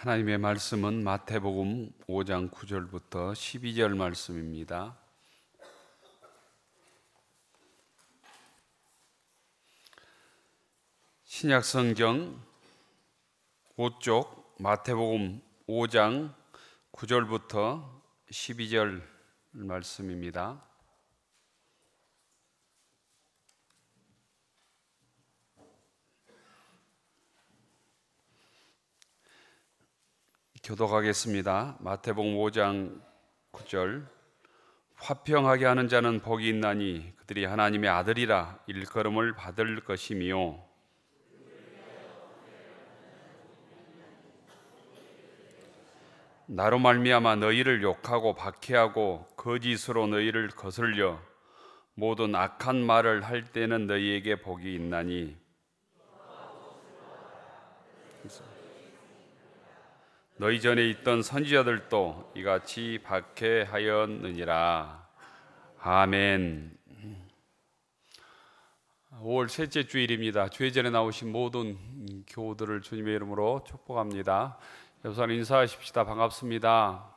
하나님의 말씀은 마태복음 5장 9절부터 12절 말씀입니다. 신약성경 5쪽 마태복음 5장 9절부터 12절 말씀입니다. 교독하겠습니다. 마태복음 5장 9절. 화평하게 하는 자는 복이 있나니 그들이 하나님의 아들이라 일컬음을 받을 것이며, 나로 말미암아 너희를 욕하고 박해하고 거짓으로 너희를 거슬려 모든 악한 말을 할 때는 너희에게 복이 있나니 너희 전에 있던 선지자들도 이같이 박해하였느니라. 아멘. 5월 셋째 주일입니다. 주일 전에 나오신 모든 교우들을 주님의 이름으로 축복합니다. 옆사람 인사하십시다. 반갑습니다.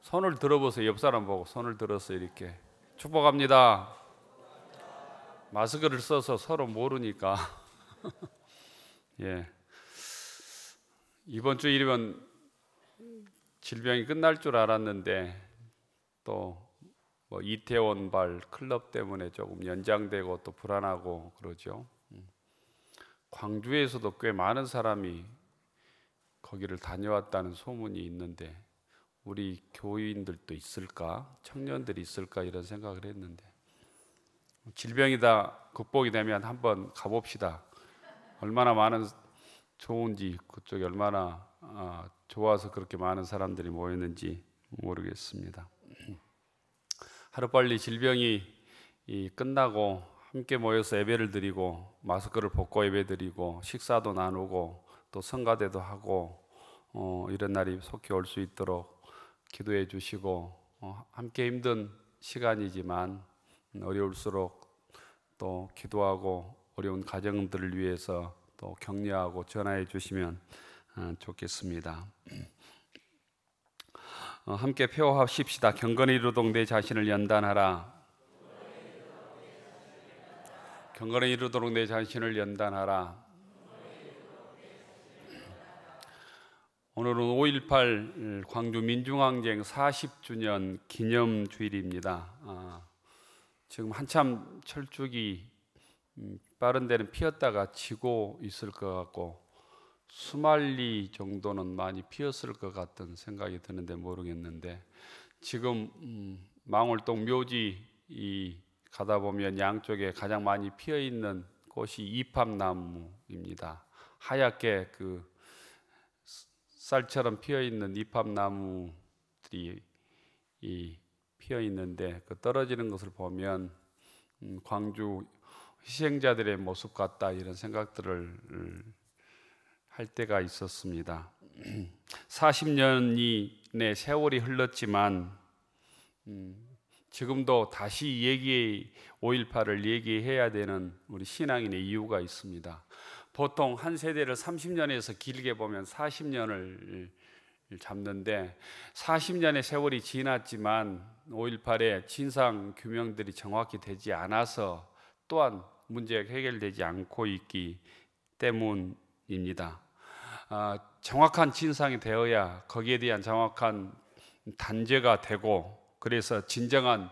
손을 들어보세요. 옆사람 보고 손을 들어서 이렇게 축복합니다. 마스크를 써서 서로 모르니까 예. 이번 주일이면 질병이 끝날 줄 알았는데 또 뭐 이태원발 클럽 때문에 조금 연장되고 또 불안하고 그러죠. 광주에서도 꽤 많은 사람이 거기를 다녀왔다는 소문이 있는데 우리 교인들도 있을까? 청년들이 있을까? 이런 생각을 했는데 질병이 다 극복이 되면 한번 가봅시다. 얼마나 많은 좋은지, 그쪽이 얼마나 좋아서 그렇게 많은 사람들이 모였는지 모르겠습니다. 하루빨리 질병이 끝나고 함께 모여서 예배를 드리고 마스크를 벗고 예배 드리고 식사도 나누고 또 성가대도 하고 이런 날이 속히 올 수 있도록 기도해 주시고, 함께 힘든 시간이지만 어려울수록 또 기도하고 어려운 가정들을 위해서 또 격려하고 전화해 주시면 좋겠습니다. 함께 표하십시다. 경건히 이루도록 내 자신을 연단하라. 경건히 이루도록 내 자신을 연단하라. 오늘은 5.18 광주 민중항쟁 40주년 기념주일입니다. 지금 한참 철쭉이 빠른 데는 피었다가 지고 있을 것 같고 수말리 정도는 많이 피었을 것 같은 생각이 드는데 모르겠는데, 지금 망월동 묘지 가다 보면 양쪽에 가장 많이 피어 있는 꽃이 이팝나무입니다. 하얗게 그 쌀처럼 피어 있는 이팝나무들이 피어 있는데 그 떨어지는 것을 보면 광주 희생자들의 모습 같다, 이런 생각들을 할 때가 있었습니다. 40년의 세월이 흘렀지만 지금도 다시 5.18을 얘기해야 되는 우리 신앙인의 이유가 있습니다. 보통 한 세대를 30년에서 길게 보면 40년을 잡는데 40년의 세월이 지났지만 5.18의 진상 규명들이 정확히 되지 않아서 또한 문제가 해결되지 않고 있기 때문입니다. 정확한 진상이 되어야 거기에 대한 정확한 단죄가 되고, 그래서 진정한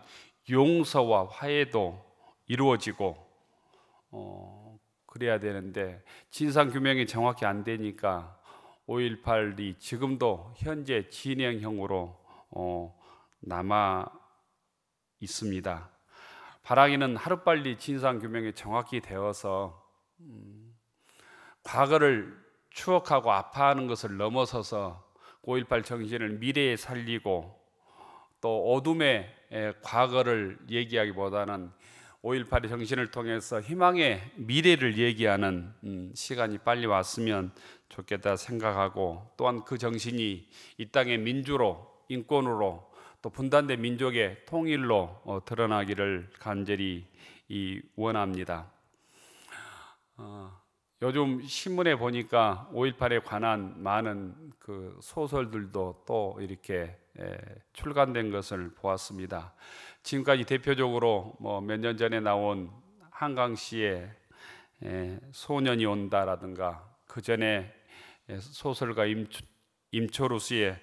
용서와 화해도 이루어지고 그래야 되는데 진상 규명이 정확히 안 되니까 5.18이 지금도 현재 진행형으로 남아 있습니다. 바라기는 하루빨리 진상 규명이 정확히 되어서 과거를 추억하고 아파하는 것을 넘어서서 5.18 정신을 미래에 살리고 또 어둠의 과거를 얘기하기보다는 5.18의 정신을 통해서 희망의 미래를 얘기하는 시간이 빨리 왔으면 좋겠다 생각하고, 또한 그 정신이 이 땅의 민주로, 인권으로, 또 분단된 민족의 통일로 드러나기를 간절히 원합니다. 요즘 신문에 보니까 5.18에 관한 많은 그 소설들도 또 이렇게 출간된 것을 보았습니다. 지금까지 대표적으로 뭐 몇 년 전에 나온 한강시의 소년이 온다라든가, 그 전에 소설가 임초루 씨의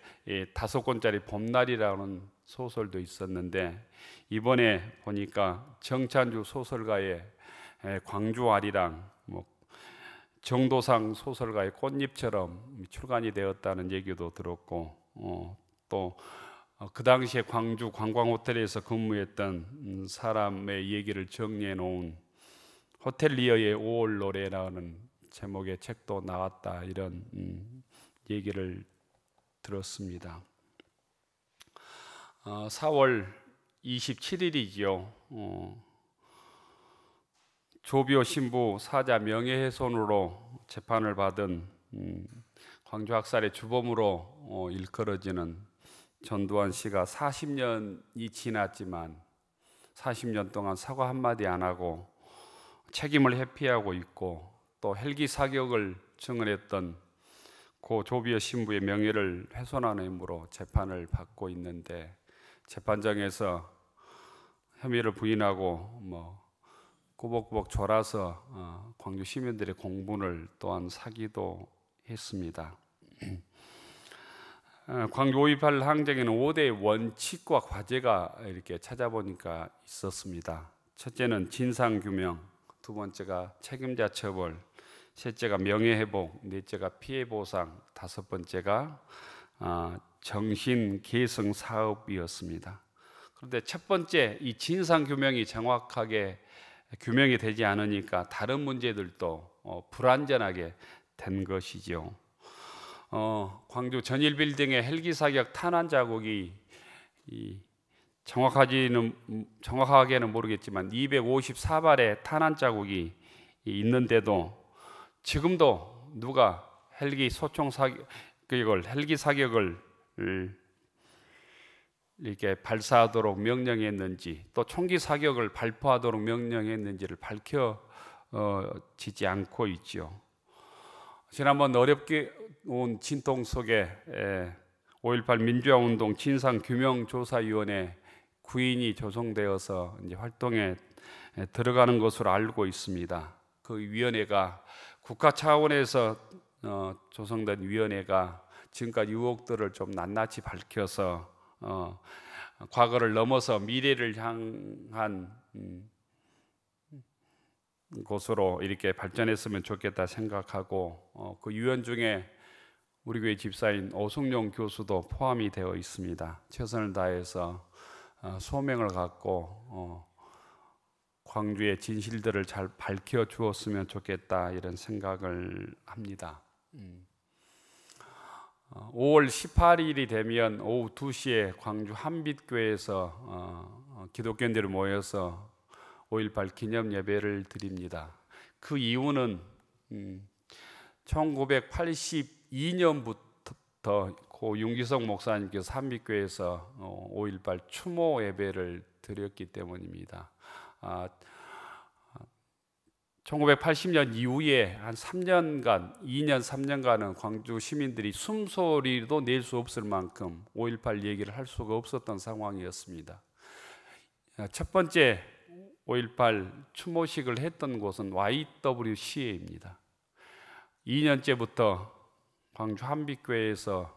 5권짜리 봄날이라는 소설도 있었는데, 이번에 보니까 정찬주 소설가의 광주 아리랑, 뭐 정도상 소설가의 꽃잎처럼 출간이 되었다는 얘기도 들었고, 또 그 당시에 광주 관광호텔에서 근무했던 사람의 얘기를 정리해 놓은 호텔리어의 5월 노래라는 제목의 책도 나왔다, 이런 얘기를 들었습니다. 4월 27일이지요. 조비오 신부 사자 명예훼손으로 재판을 받은 광주 학살의 주범으로 일컬어지는 전두환 씨가 40년이 지났지만 40년 동안 사과 한마디 안 하고 책임을 회피하고 있고, 또 헬기 사격을 증언했던 고 조비오 신부의 명예를 훼손하는 혐의로 재판을 받고 있는데, 재판장에서 혐의를 부인하고 꾸벅꾸벅 졸아서 광주 시민들의 공분을 또한 사기도 했습니다. 광주 5.18 항쟁에는 5대의 원칙과 과제가 이렇게 찾아보니까 있었습니다. 첫째는 진상규명, 두 번째가 책임자 처벌, 셋째가 명예회복, 넷째가 피해보상, 다섯 번째가 정신계승 사업이었습니다. 그런데 첫 번째 이 진상규명이 정확하게 규명이 되지 않으니까 다른 문제들도 불완전하게 된 것이죠. 광주 전일빌딩의 헬기 사격 탄환 자국이 정확하게는 모르겠지만 254발의 탄환 자국이 있는데도 지금도 누가 헬기 사격을 이렇게 발사하도록 명령했는지, 또 총기 사격을 발포하도록 명령했는지를 밝혀지지 않고 있죠. 지난번 어렵게 온 진통 속에 5.18 민주화운동 진상규명조사위원회 9인이 조성되어서 이제 활동에 들어가는 것으로 알고 있습니다. 그 위원회가 국가 차원에서 조성된 위원회가 지금까지 의혹들을 좀 낱낱이 밝혀서 과거를 넘어서 미래를 향한 곳으로 이렇게 발전했으면 좋겠다 생각하고, 그 위원 중에 우리 교회 집사인 오승용 교수도 포함이 되어 있습니다. 최선을 다해서 소명을 갖고 광주의 진실들을 잘 밝혀주었으면 좋겠다, 이런 생각을 합니다. 5월 18일이 되면 오후 2시에 광주 한빛교회에서 기독교인들이 모여서 5.18 기념 예배를 드립니다. 그 이유는 1982년부터 고 윤기석 목사님께서 한빛교회에서 5.18 추모 예배를 드렸기 때문입니다. 1980년 이후에 한 3년간, 2년 3년간은 광주 시민들이 숨소리도 낼 수 없을 만큼 5.18 얘기를 할 수가 없었던 상황이었습니다. 첫 번째 5.18 추모식을 했던 곳은 YWCA입니다. 2년째부터 광주 한빛교회에서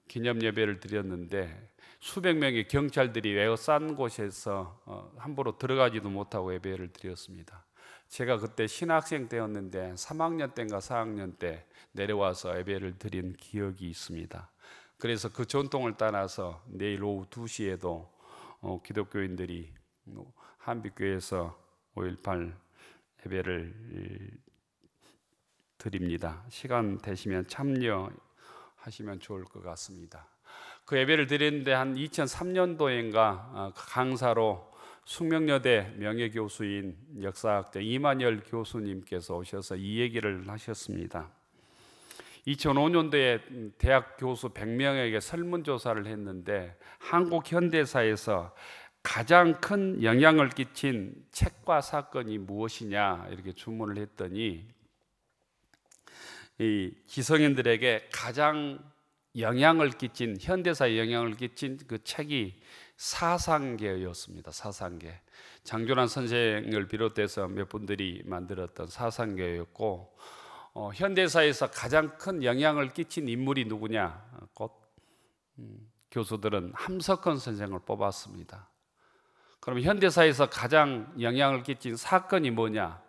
기념 예배를 드렸는데 수백 명의 경찰들이 에워싼 곳에서 함부로 들어가지도 못하고 예배를 드렸습니다. 제가 그때 신학생 때였는데 3학년 때인가 4학년 때 내려와서 예배를 드린 기억이 있습니다. 그래서 그 전통을 따라서 내일 오후 2시에도 기독교인들이 한빛교회에서 5.18 예배를 드립니다. 시간 되시면 참여하시면 좋을 것 같습니다. 그 예배를 드리는데 한 2003년도인가 강사로 숙명여대 명예교수인 역사학자 이만열 교수님께서 오셔서 이 얘기를 하셨습니다. 2005년도에 대학 교수 100명에게 설문조사를 했는데 한국 현대사에서 가장 큰 영향을 끼친 책과 사건이 무엇이냐 이렇게 주문을 했더니 이 기성인들에게 가장 영향을 끼친, 현대사에 영향을 끼친 그 책이 사상계였습니다. 사상계. 장준환 선생을 비롯해서 몇 분들이 만들었던 사상계였고, 현대사에서 가장 큰 영향을 끼친 인물이 누구냐? 곧 교수들은 함석헌 선생을 뽑았습니다. 그럼 현대사에서 가장 영향을 끼친 사건이 뭐냐?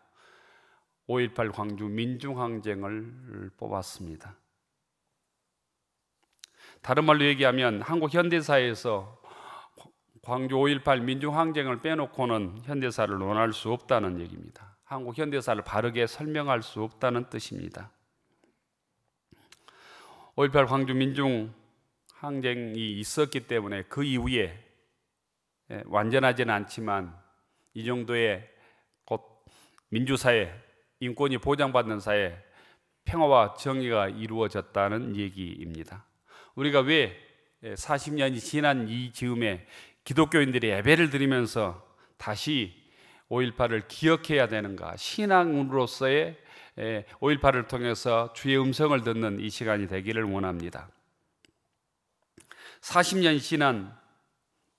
5.18 광주 민중항쟁을 뽑았습니다. 다른 말로 얘기하면 한국 현대사에서 광주 5.18 민중항쟁을 빼놓고는 현대사를 논할 수 없다는 얘기입니다. 한국 현대사를 바르게 설명할 수 없다는 뜻입니다. 5.18 광주 민중항쟁이 있었기 때문에 그 이후에 완전하지는 않지만 이 정도의 곧 민주사회, 인권이 보장받는 사회, 평화와 정의가 이루어졌다는 얘기입니다. 우리가 왜 40년이 지난 이 즈음에 기독교인들이 예배를 드리면서 다시 5.18을 기억해야 되는가? 신앙으로서의 5.18을 통해서 주의 음성을 듣는 이 시간이 되기를 원합니다. 40년이 지난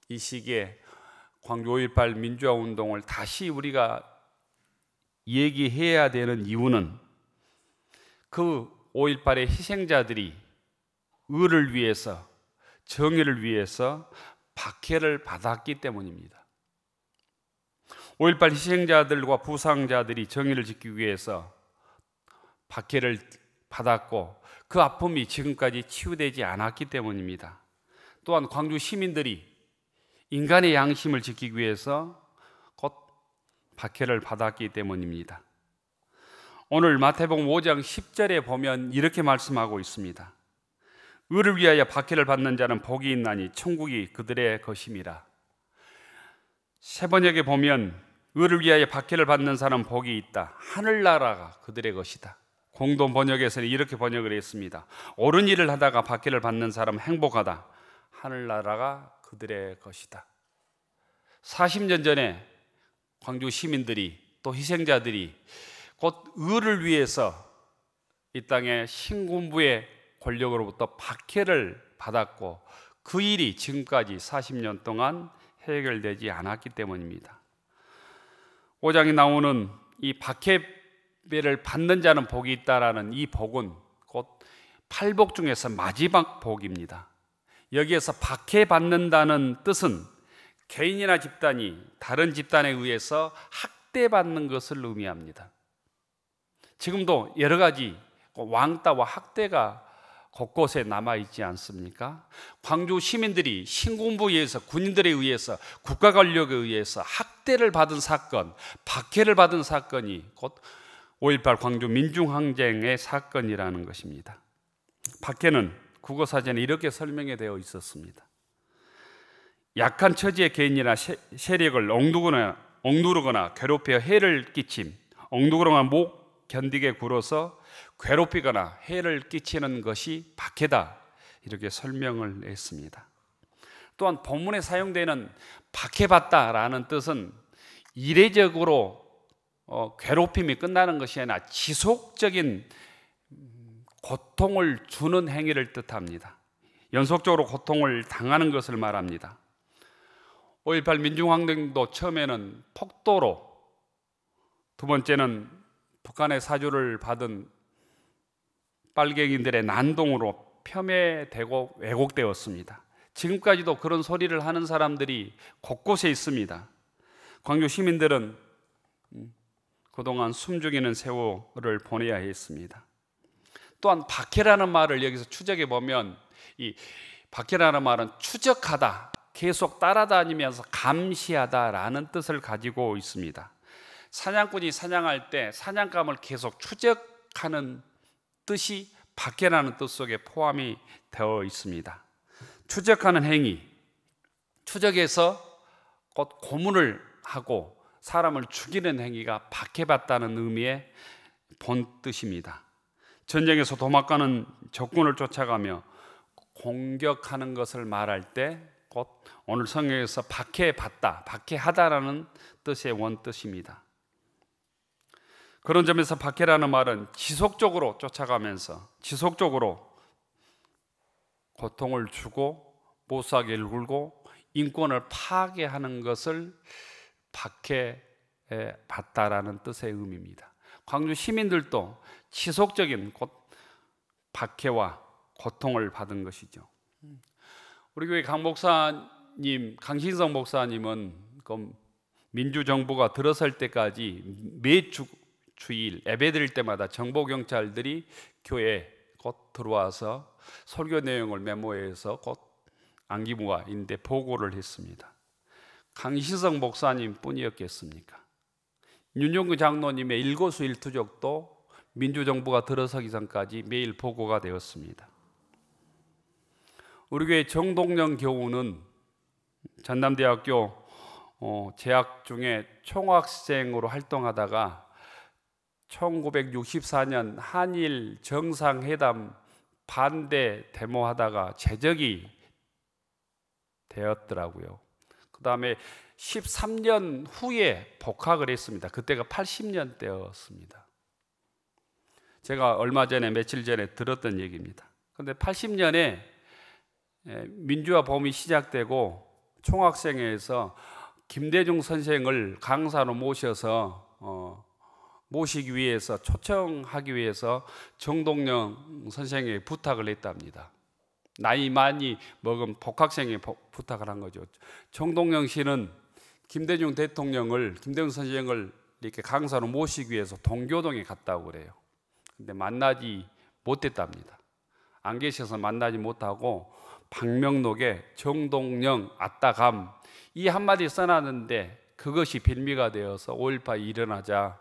이 시기에 광주 5.18 민주화 운동을 다시 우리가 얘기해야 되는 이유는 그 5.18의 희생자들이 의를 위해서, 정의를 위해서 박해를 받았기 때문입니다. 5.18 희생자들과 부상자들이 정의를 지키기 위해서 박해를 받았고 그 아픔이 지금까지 치유되지 않았기 때문입니다. 또한 광주 시민들이 인간의 양심을 지키기 위해서 곧 박해를 받았기 때문입니다. 오늘 마태복음 5장 10절에 보면 이렇게 말씀하고 있습니다. 의를 위하여 박해를 받는 자는 복이 있나니 천국이 그들의 것임이라. 세 번역에 보면 의를 위하여 박해를 받는 사람은 복이 있다. 하늘나라가 그들의 것이다. 공동 번역에서는 이렇게 번역을 했습니다. 옳은 일을 하다가 박해를 받는 사람은 행복하다. 하늘나라가 그들의 것이다. 40년 전에 광주 시민들이 또 희생자들이 곧 의를 위해서 이 땅의 신군부의 권력으로부터 박해를 받았고 그 일이 지금까지 40년 동안 해결되지 않았기 때문입니다. 5장에 나오는 이 박해를 받는 자는 복이 있다라는 이 복은 곧 8복 중에서 마지막 복입니다. 여기에서 박해받는다는 뜻은 개인이나 집단이 다른 집단에 의해서 학대받는 것을 의미합니다. 지금도 여러 가지 왕따와 학대가 곳곳에 남아있지 않습니까? 광주 시민들이 신군부에 의해서, 군인들에 의해서, 국가 권력에 의해서 학대를 받은 사건, 박해를 받은 사건이 곧 5.18 광주 민중항쟁의 사건이라는 것입니다. 박해는 국어사전에 이렇게 설명이 되어 있었습니다. 약한 처지의 개인이나 세력을 억누르거나 괴롭혀 해를 끼침, 억누르거나 못 견디게 굴어서 괴롭히거나 해를 끼치는 것이 박해다, 이렇게 설명을 했습니다. 또한 본문에 사용되는 박해받다라는 뜻은 이례적으로 괴롭힘이 끝나는 것이 아니라 지속적인 고통을 주는 행위를 뜻합니다. 연속적으로 고통을 당하는 것을 말합니다. 5.18 민중항쟁도 처음에는 폭도로, 두 번째는 북한의 사주를 받은 빨갱이들의 난동으로 폄훼되고 왜곡되었습니다. 지금까지도 그런 소리를 하는 사람들이 곳곳에 있습니다. 광주 시민들은 그동안 숨죽이는 세월을 보내야 했습니다. 또한 박해라는 말을 여기서 추적해 보면 이 박해라는 말은 추적하다, 계속 따라다니면서 감시하다라는 뜻을 가지고 있습니다. 사냥꾼이 사냥할 때 사냥감을 계속 추적하는 뜻이 박해라는 뜻 속에 포함이 되어 있습니다. 추적하는 행위, 추적해서 곧 고문을 하고 사람을 죽이는 행위가 박해받다는 의미의 본 뜻입니다. 전쟁에서 도망가는 적군을 쫓아가며 공격하는 것을 말할 때 곧 오늘 성경에서 박해받다, 박해하다라는 뜻의 원뜻입니다. 그런 점에서 박해라는 말은 지속적으로 쫓아가면서 지속적으로 고통을 주고 못사게 굴고 인권을 파괴하는 것을 박해받다라는 뜻의 의미입니다. 광주 시민들도 지속적인 박해와 고통을 받은 것이죠. 우리 교회 강 목사님, 강신성 목사님은 민주정부가 들어설 때까지 주일 예배 드릴 때마다 정보경찰들이 교회에 곧 들어와서 설교 내용을 메모해서 곧 안기부와인데 보고를 했습니다. 강신성 목사님 뿐이었겠습니까? 윤종규 장로님의 일거수일투족도 민주정부가 들어서기 전까지 매일 보고가 되었습니다. 우리 교회 정동영 교우는 전남대학교 재학 중에 총학생으로 활동하다가 1964년 한일 정상회담 반대 데모하다가 제적이 되었더라고요. 그 다음에 13년 후에 복학을 했습니다. 그때가 80년대였습니다. 제가 며칠 전에 들었던 얘기입니다. 그런데 80년에 민주화 봄이 시작되고 총학생회에서 김대중 선생을 강사로 모시기 위해서 초청하기 위해서 정동영 선생에게 부탁을 했답니다. 나이 많이 먹은 복학생에 부탁을 한 거죠. 정동영 씨는 김대중 선생을 이렇게 강사로 모시기 위해서 동교동에 갔다고 그래요. 근데 만나지 못했답니다. 안 계셔서 만나지 못하고 방명록에 정동영 아따감 이 한마디 써놨는데 그것이 빌미가 되어서 5.18이 일어나자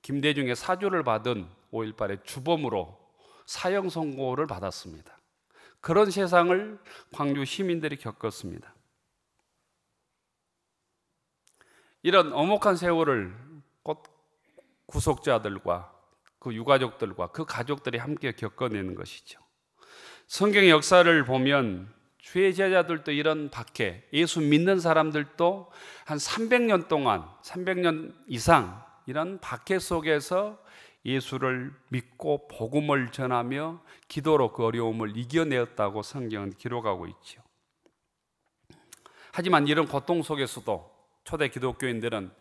김대중의 사주를 받은 5.18의 주범으로 사형 선고를 받았습니다. 그런 세상을 광주 시민들이 겪었습니다. 이런 엄혹한 세월을 구속자들과 그 유가족들과 그 가족들이 함께 겪어내는 것이죠. 성경의 역사를 보면 주의 제자들도 이런 박해, 예수 믿는 사람들도 한 300년 이상 이런 박해 속에서 예수를 믿고 복음을 전하며 기도로 그 어려움을 이겨내었다고 성경은 기록하고 있죠. 하지만 이런 고통 속에서도 초대 기독교인들은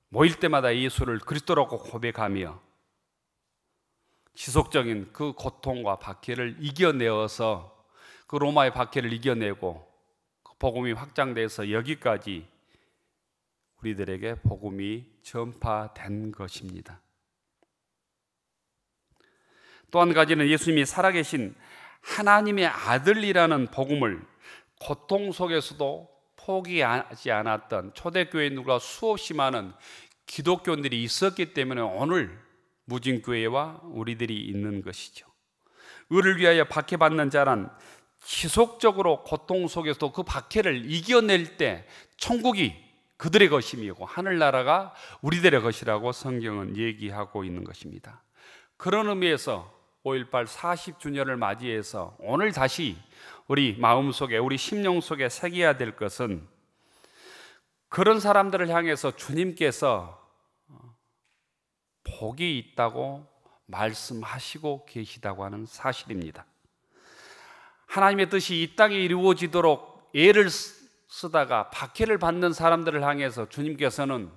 모일 때마다 예수를 그리스도라고 고백하며 지속적인 그 고통과 박해를 이겨내어서 그 로마의 박해를 이겨내고 그 복음이 확장돼서 여기까지 우리들에게 복음이 전파된 것입니다. 또 한 가지는 예수님이 살아계신 하나님의 아들이라는 복음을 고통 속에서도 포기하지 않았던 초대교인들과 수없이 많은 기독교인들이 있었기 때문에 오늘 무진교회와 우리들이 있는 것이죠. 의를 위하여 박해받는 자란 지속적으로 고통 속에서도 그 박해를 이겨낼 때 천국이 그들의 것임이고 하늘나라가 우리들의 것이라고 성경은 얘기하고 있는 것입니다. 그런 의미에서 5.18 40주년을 맞이해서 오늘 다시 우리 마음속에 우리 심령 속에 새겨야 될 것은 그런 사람들을 향해서 주님께서 복이 있다고 말씀하시고 계시다고 하는 사실입니다. 하나님의 뜻이 이 땅에 이루어지도록 애를 쓰다가 박해를 받는 사람들을 향해서 주님께서는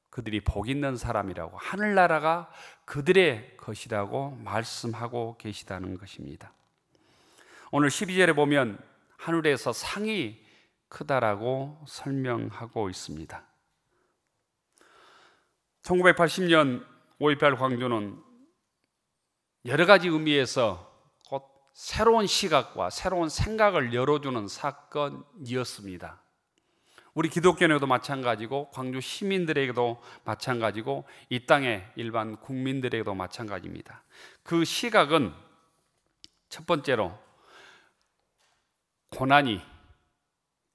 그들이 복 있는 사람이라고 하늘나라가 그들의 것이라고 말씀하고 계시다는 것입니다. 오늘 12절에 보면 하늘에서 상이 크다라고 설명하고 있습니다. 1980년 5.18 광주는 여러 가지 의미에서 곧 새로운 시각과 새로운 생각을 열어주는 사건이었습니다. 우리 기독교인에게도 마찬가지고 광주 시민들에게도 마찬가지고 이 땅의 일반 국민들에게도 마찬가지입니다. 그 시각은 첫 번째로 고난이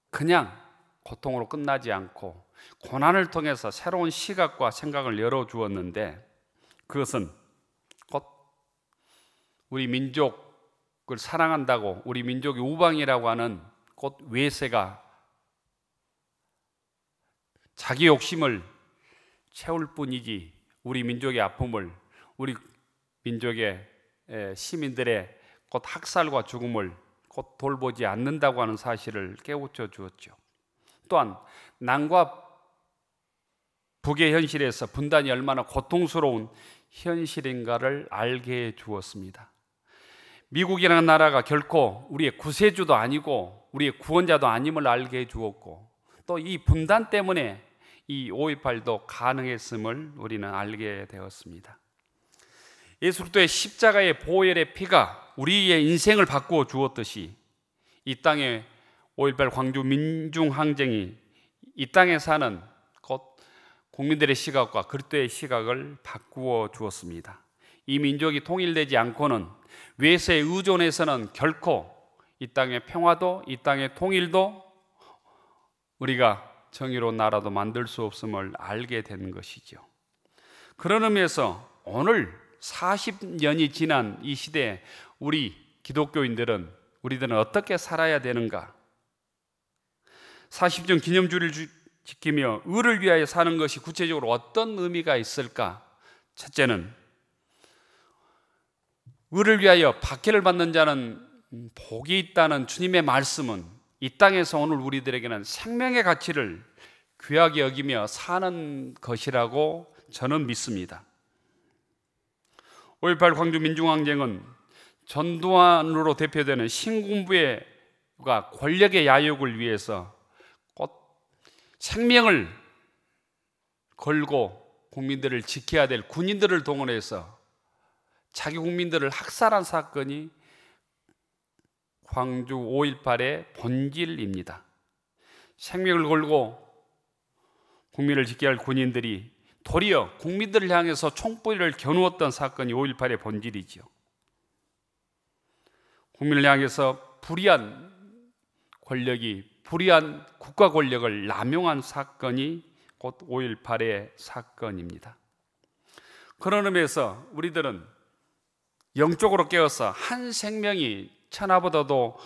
그냥 고통으로 끝나지 않고 고난을 통해서 새로운 시각과 생각을 열어주었는데 그것은 곧 우리 민족을 사랑한다고 우리 민족이 우방이라고 하는 곧 외세가 자기 욕심을 채울 뿐이지 우리 민족의 아픔을, 우리 민족의 시민들의 곧 학살과 죽음을 곧 돌보지 않는다고 하는 사실을 깨우쳐 주었죠. 또한 남과 북의 현실에서 분단이 얼마나 고통스러운 현실인가를 알게 해 주었습니다. 미국이라는 나라가 결코 우리의 구세주도 아니고 우리의 구원자도 아님을 알게 해 주었고, 또 이 분단 때문에 이 5.18도 가능했음을 우리는 알게 되었습니다. 예수 그리스도의 십자가의 보혈의 피가 우리의 인생을 바꾸어 주었듯이 이 땅에 5.18 광주 민중항쟁이 이 땅에 사는 곧 국민들의 시각과 그리스도의 시각을 바꾸어 주었습니다. 이 민족이 통일되지 않고는 외세에 의존해서는 결코 이 땅의 평화도, 이 땅의 통일도, 우리가 정의로운 나라도 만들 수 없음을 알게 된 것이죠. 그런 의미에서 오늘 40년이 지난 이 시대에 우리 우리들은 어떻게 살아야 되는가? 40년 기념주를 지키며 의를 위하여 사는 것이 구체적으로 어떤 의미가 있을까? 첫째는 의를 위하여 박해를 받는 자는 복이 있다는 주님의 말씀은 이 땅에서 오늘 우리들에게는 생명의 가치를 귀하게 여기며 사는 것이라고 저는 믿습니다. 5.18 광주 민중항쟁은 전두환으로 대표되는 신군부가 권력의 야욕을 위해서 곧 생명을 걸고 국민들을 지켜야 될 군인들을 동원해서 자기 국민들을 학살한 사건이 광주 5.18의 본질입니다. 생명을 걸고 국민을 지켜야 할 군인들이 도리어 국민들을 향해서 총뿌리를 겨누었던 사건이 5.18의 본질이죠. 국민을 향해서 불의한 국가 권력을 남용한 사건이 곧 5.18의 사건입니다. 그런 의미에서 우리들은 영적으로 깨어서 한 생명이 천하보다도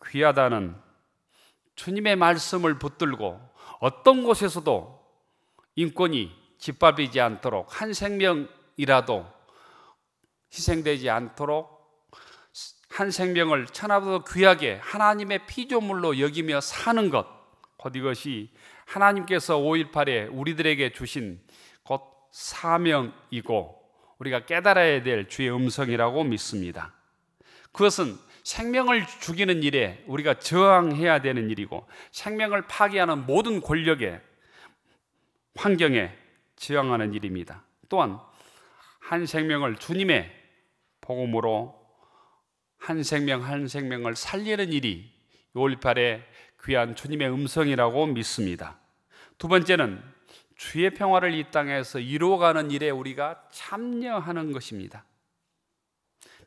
귀하다는 주님의 말씀을 붙들고 어떤 곳에서도 인권이 짓밟히지 않도록, 한 생명이라도 희생되지 않도록 한 생명을 천하보다 귀하게 하나님의 피조물로 여기며 사는 것, 곧 이것이 하나님께서 5.18에 우리들에게 주신 곧 사명이고 우리가 깨달아야 될 주의 음성이라고 믿습니다. 그것은 생명을 죽이는 일에 우리가 저항해야 되는 일이고, 생명을 파괴하는 모든 권력의 환경에 저항하는 일입니다. 또한 한 생명을 주님의 복음으로 한 생명 한 생명을 살리는 일이 5.18의 귀한 주님의 음성이라고 믿습니다. 두 번째는 주의 평화를 이 땅에서 이루어가는 일에 우리가 참여하는 것입니다.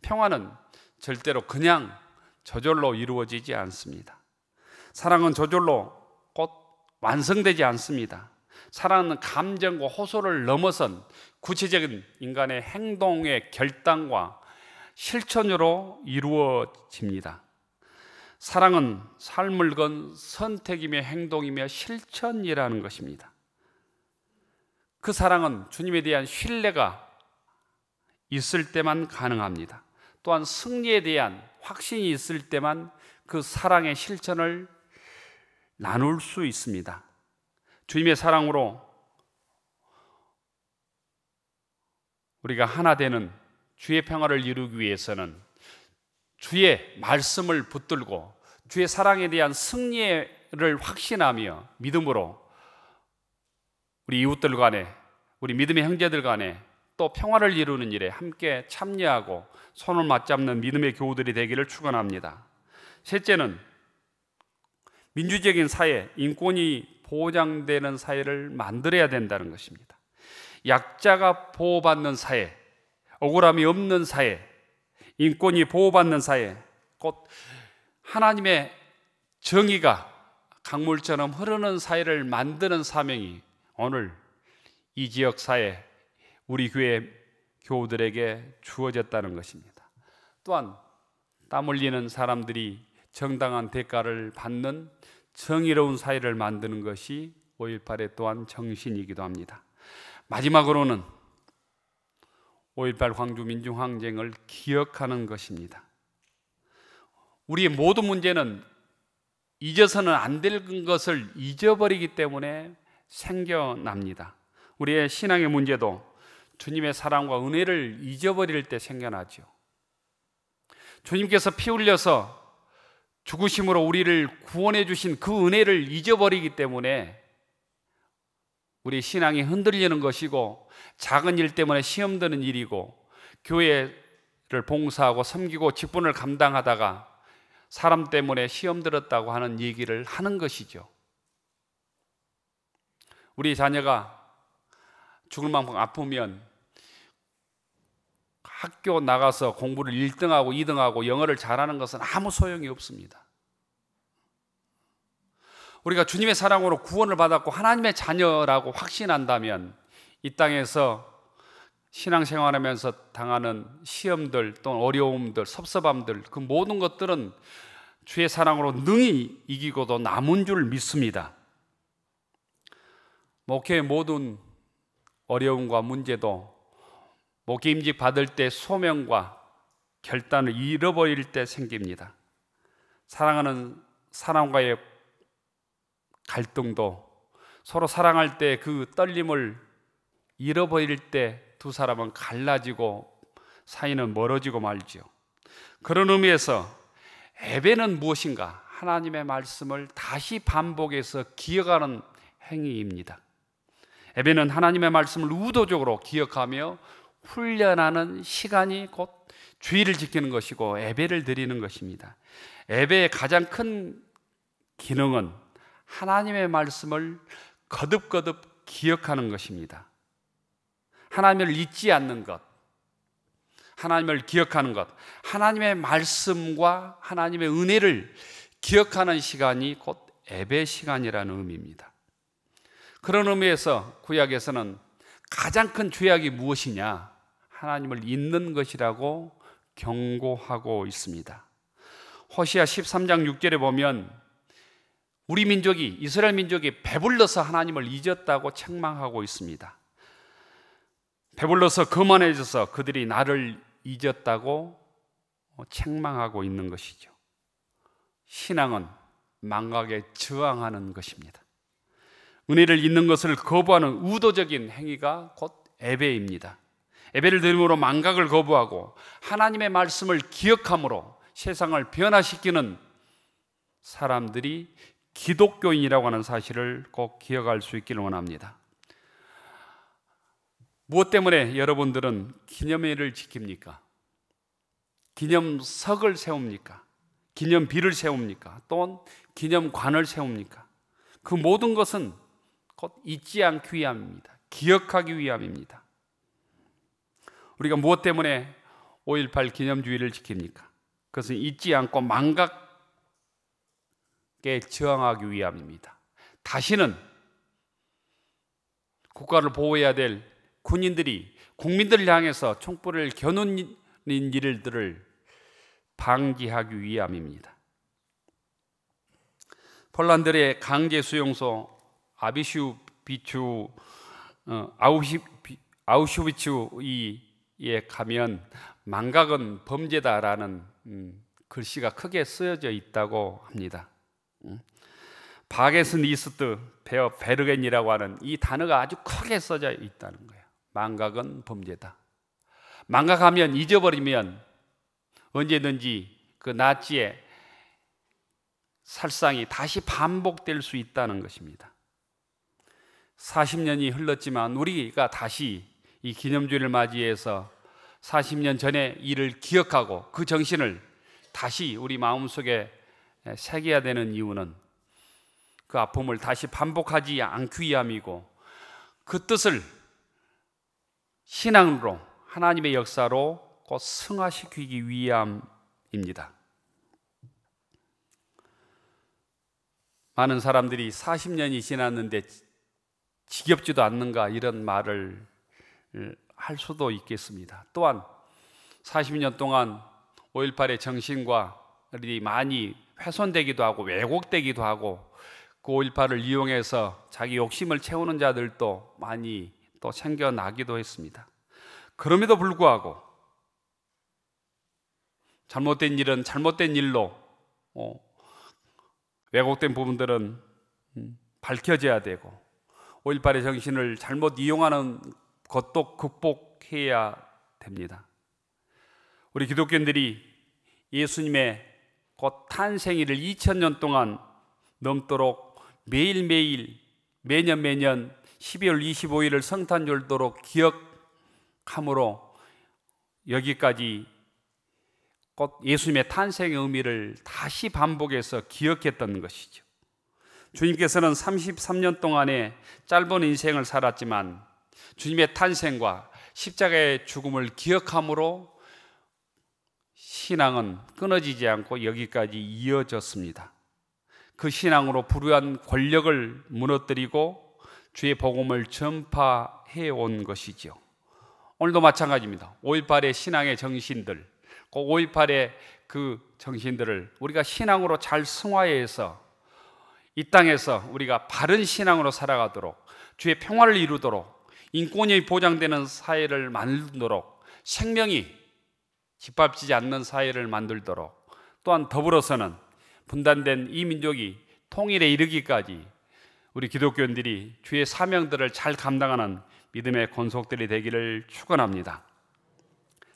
평화는 절대로 그냥 저절로 이루어지지 않습니다. 사랑은 저절로 곧 완성되지 않습니다. 사랑은 감정과 호소를 넘어선 구체적인 인간의 행동의 결단과 실천으로 이루어집니다. 사랑은 삶을 건 선택이며 행동이며 실천이라는 것입니다. 그 사랑은 주님에 대한 신뢰가 있을 때만 가능합니다. 또한 승리에 대한 확신이 있을 때만 그 사랑의 실천을 나눌 수 있습니다. 주님의 사랑으로 우리가 하나 되는 주의 평화를 이루기 위해서는 주의 말씀을 붙들고 주의 사랑에 대한 승리를 확신하며 믿음으로 우리 이웃들 간에, 우리 믿음의 형제들 간에 또 평화를 이루는 일에 함께 참여하고 손을 맞잡는 믿음의 교우들이 되기를 축원합니다. 셋째는 민주적인 사회, 인권이 보장되는 사회를 만들어야 된다는 것입니다. 약자가 보호받는 사회, 억울함이 없는 사회, 인권이 보호받는 사회, 곧 하나님의 정의가 강물처럼 흐르는 사회를 만드는 사명이 오늘 이 지역 사회, 우리 교회 교우들에게 주어졌다는 것입니다. 또한 땀 흘리는 사람들이 정당한 대가를 받는 정의로운 사회를 만드는 것이 5.18의 또한 정신이기도 합니다. 마지막으로는 5.18 광주 민중항쟁을 기억하는 것입니다. 우리의 모든 문제는 잊어서는 안 될 것을 잊어버리기 때문에 생겨납니다. 우리의 신앙의 문제도 주님의 사랑과 은혜를 잊어버릴 때 생겨나죠. 주님께서 피 흘려서 죽으심으로 우리를 구원해 주신 그 은혜를 잊어버리기 때문에 우리 신앙이 흔들리는 것이고, 작은 일 때문에 시험 드는 일이고, 교회를 봉사하고 섬기고 직분을 감당하다가 사람 때문에 시험 들었다고 하는 얘기를 하는 것이죠. 우리 자녀가 죽을 만큼 아프면 학교 나가서 공부를 1등하고 2등하고 영어를 잘하는 것은 아무 소용이 없습니다. 우리가 주님의 사랑으로 구원을 받았고 하나님의 자녀라고 확신한다면 이 땅에서 신앙생활하면서 당하는 시험들 또는 어려움들, 섭섭함들, 그 모든 것들은 주의 사랑으로 능히 이기고도 남은 줄 믿습니다. 목회의 모든 어려움과 문제도 목회임직 받을 때 소명과 결단을 잃어버릴 때 생깁니다. 사랑하는 사람과의 갈등도 서로 사랑할 때 그 떨림을 잃어버릴 때 두 사람은 갈라지고 사이는 멀어지고 말지요. 그런 의미에서 예배는 무엇인가? 하나님의 말씀을 다시 반복해서 기억하는 행위입니다. 예배는 하나님의 말씀을 의도적으로 기억하며 훈련하는 시간이 곧 주의를 지키는 것이고 예배를 드리는 것입니다. 예배의 가장 큰 기능은 하나님의 말씀을 거듭거듭 기억하는 것입니다. 하나님을 잊지 않는 것, 하나님을 기억하는 것, 하나님의 말씀과 하나님의 은혜를 기억하는 시간이 곧 예배 시간이라는 의미입니다. 그런 의미에서 구약에서는 가장 큰 죄악이 무엇이냐? 하나님을 잊는 것이라고 경고하고 있습니다. 호시아 13장 6절에 보면 우리 민족이, 이스라엘 민족이 배불러서 하나님을 잊었다고 책망하고 있습니다. 배불러서 거만해져서 그들이 나를 잊었다고 책망하고 있는 것이죠. 신앙은 망각에 저항하는 것입니다. 은혜를 잊는 것을 거부하는 의도적인 행위가 곧 예배입니다. 예배를 드림으로 망각을 거부하고 하나님의 말씀을 기억함으로 세상을 변화시키는 사람들이 기독교인이라고 하는 사실을 꼭 기억할 수 있기를 원합니다. 무엇 때문에 여러분들은 기념일을 지킵니까? 기념석을 세웁니까? 기념비를 세웁니까? 또는 기념관을 세웁니까? 그 모든 것은 곧 잊지 않기 위함입니다. 기억하기 위함입니다. 우리가 무엇 때문에 5.18 기념주의를 지킵니까? 그것은 잊지 않고 망각에 저항하기 위함입니다. 다시는 국가를 보호해야 될 군인들이 국민들을 향해서 총불을 겨누는 일들을 방지하기 위함입니다. 폴란드의 강제 수용소 아우슈비츠에 가면 망각은 범죄다라는 글씨가 크게 쓰여져 있다고 합니다. 바게스 니스트 베어 베르겐이라고 하는 이 단어가 아주 크게 써져 있다는 거예요. 망각은 범죄다. 망각하면, 잊어버리면 언제든지 그 나치의 살상이 다시 반복될 수 있다는 것입니다. 40년이 흘렀지만 우리가 다시 이 기념주의를 맞이해서 40년 전의 일을 기억하고 그 정신을 다시 우리 마음속에 새겨야 되는 이유는 그 아픔을 다시 반복하지 않기 위함이고, 그 뜻을 신앙으로 하나님의 역사로 곧 승화시키기 위함입니다. 많은 사람들이 40년이 지났는데 지겹지도 않는가 이런 말을 할 수도 있겠습니다. 또한 40년 동안 5.18의 정신과 많이 훼손되기도 하고 왜곡되기도 하고 그 5.18을 이용해서 자기 욕심을 채우는 자들도 많이 또 생겨나기도 했습니다. 그럼에도 불구하고 잘못된 일은 잘못된 일로, 왜곡된 부분들은 밝혀져야 되고, 5.18의 정신을 잘못 이용하는 것도 극복해야 됩니다. 우리 기독교인들이 예수님의 곧 탄생일을 2000년 동안 넘도록 매일매일 매년 12월 25일을 성탄절도로 기억함으로 여기까지 곧 예수님의 탄생의 의미를 다시 반복해서 기억했던 것이죠. 주님께서는 33년 동안의 짧은 인생을 살았지만 주님의 탄생과 십자가의 죽음을 기억함으로 신앙은 끊어지지 않고 여기까지 이어졌습니다. 그 신앙으로 불우한 권력을 무너뜨리고 주의 복음을 전파해 온 것이죠. 오늘도 마찬가지입니다. 5.18의 신앙의 정신들, 5.18의 그 정신들을 우리가 신앙으로 잘 승화해서 이 땅에서 우리가 바른 신앙으로 살아가도록, 주의 평화를 이루도록, 인권이 보장되는 사회를 만들도록, 생명이 짓밟히지 않는 사회를 만들도록, 또한 더불어서는 분단된 이 민족이 통일에 이르기까지 우리 기독교인들이 주의 사명들을 잘 감당하는 믿음의 권속들이 되기를 축원합니다.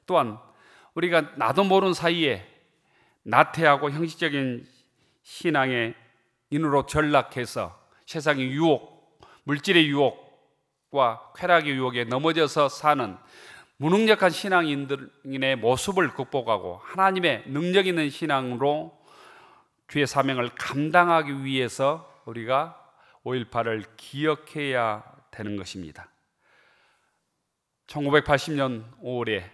또한 우리가 나도 모르는 사이에 나태하고 형식적인 신앙의 인으로 전락해서 세상의 유혹, 물질의 유혹과 쾌락의 유혹에 넘어져서 사는 무능력한 신앙인의 모습을 극복하고 하나님의 능력 있는 신앙으로 주의 사명을 감당하기 위해서 우리가 5.18을 기억해야 되는 것입니다. 1980년 5월에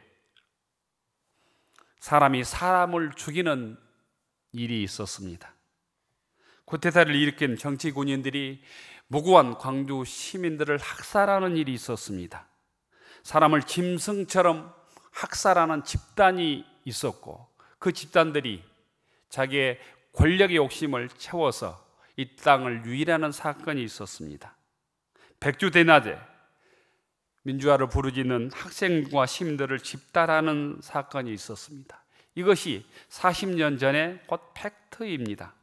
사람이 사람을 죽이는 일이 있었습니다. 쿠데타를 일으킨 정치 군인들이 무고한 광주 시민들을 학살하는 일이 있었습니다. 사람을 짐승처럼 학살하는 집단이 있었고, 그 집단들이 자기의 권력의 욕심을 채워서 이 땅을 유일하는 사건이 있었습니다. 백주대낮에 민주화를 부르짖는 학생과 시민들을 집단하는 사건이 있었습니다. 이것이 40년 전에 곧 팩트입니다.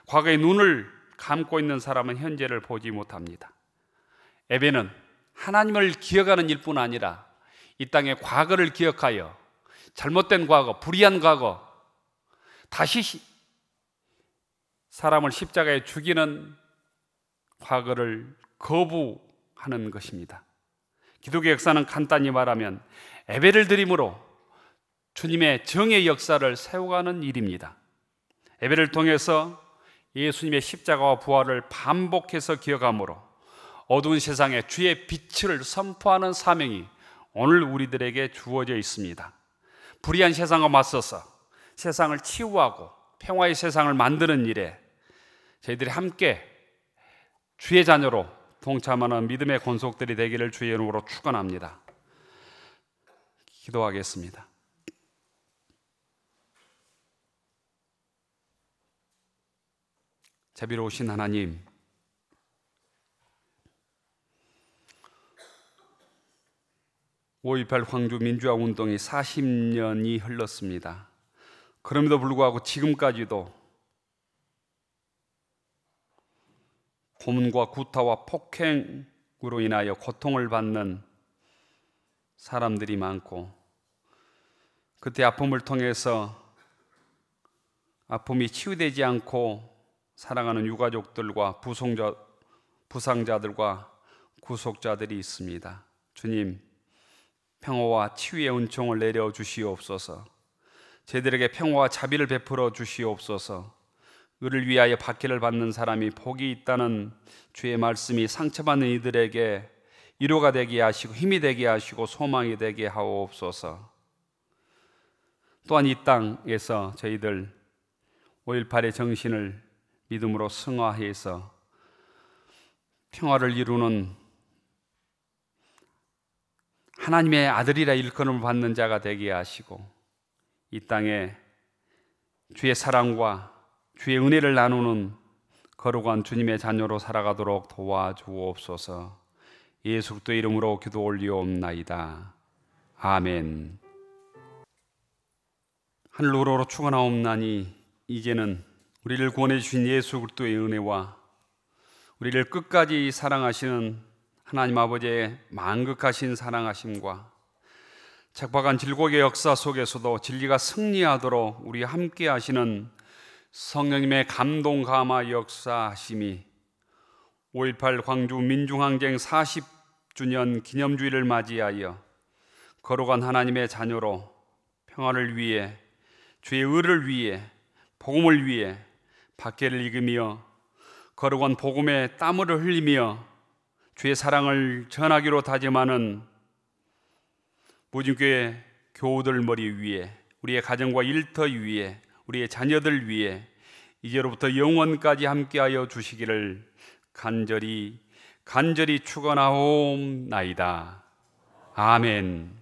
과거의 눈을 감고 있는 사람은 현재를 보지 못합니다. 예배는 하나님을 기억하는 일뿐 아니라 이 땅의 과거를 기억하여 잘못된 과거, 불의한 과거, 다시 사람을 십자가에 죽이는 과거를 거부하는 것입니다. 기독교 역사는 간단히 말하면 예배를 드림으로 주님의 정의 역사를 세워가는 일입니다. 예배를 통해서 예수님의 십자가와 부활을 반복해서 기억함으로 어두운 세상에 주의 빛을 선포하는 사명이 오늘 우리들에게 주어져 있습니다. 불의한 세상과 맞서서 세상을 치유하고 평화의 세상을 만드는 일에 저희들이 함께 주의 자녀로 동참하는 믿음의 권속들이 되기를 주의 이름으로 축원합니다. 기도하겠습니다. 자비로우신 하나님, 5.18 광주 민주화 운동이 40년이 흘렀습니다. 그럼에도 불구하고 지금까지도 고문과 구타와 폭행으로 인하여 고통을 받는 사람들이 많고, 그때 아픔을 통해서 아픔이 치유되지 않고 살아가는 유가족들과 부상자들과 구속자들이 있습니다. 주님, 평화와 치유의 은총을 내려 주시옵소서. 저희들에게 평화와 자비를 베풀어 주시옵소서. 의를 위하여 박해를 받는 사람이 복이 있다는 주의 말씀이 상처받는 이들에게 위로가 되게 하시고 힘이 되게 하시고 소망이 되게 하옵소서. 또한 이 땅에서 저희들 5.18의 정신을 믿음으로 승화해서 평화를 이루는 하나님의 아들이라 일컬음을 받는 자가 되게 하시고, 이 땅에 주의 사랑과 주의 은혜를 나누는 거룩한 주님의 자녀로 살아가도록 도와주옵소서. 예수 그리스도의 이름으로 기도 올리옵나이다. 아멘. 하늘로로 축원하옵나니 이제는 우리를 구원해 주신 예수 그리스도의 은혜와 우리를 끝까지 사랑하시는 하나님 아버지의 만극하신 사랑하심과 척박한 질곡의 역사 속에서도 진리가 승리하도록 우리 함께 하시는 성령님의 감동 감화 역사하심이 5.18 광주 민중항쟁 40주년 기념주의를 맞이하여 거룩한 하나님의 자녀로 평화를 위해, 주의 의를 위해, 복음을 위해 박해를 이기며 거룩한 복음의 땀을 흘리며 주의 사랑을 전하기로 다짐하는 무진교회 교우들 머리 위에, 우리의 가정과 일터 위에, 우리의 자녀들 위에 이제로부터 영원까지 함께하여 주시기를 간절히 축원하옵나이다. 아멘.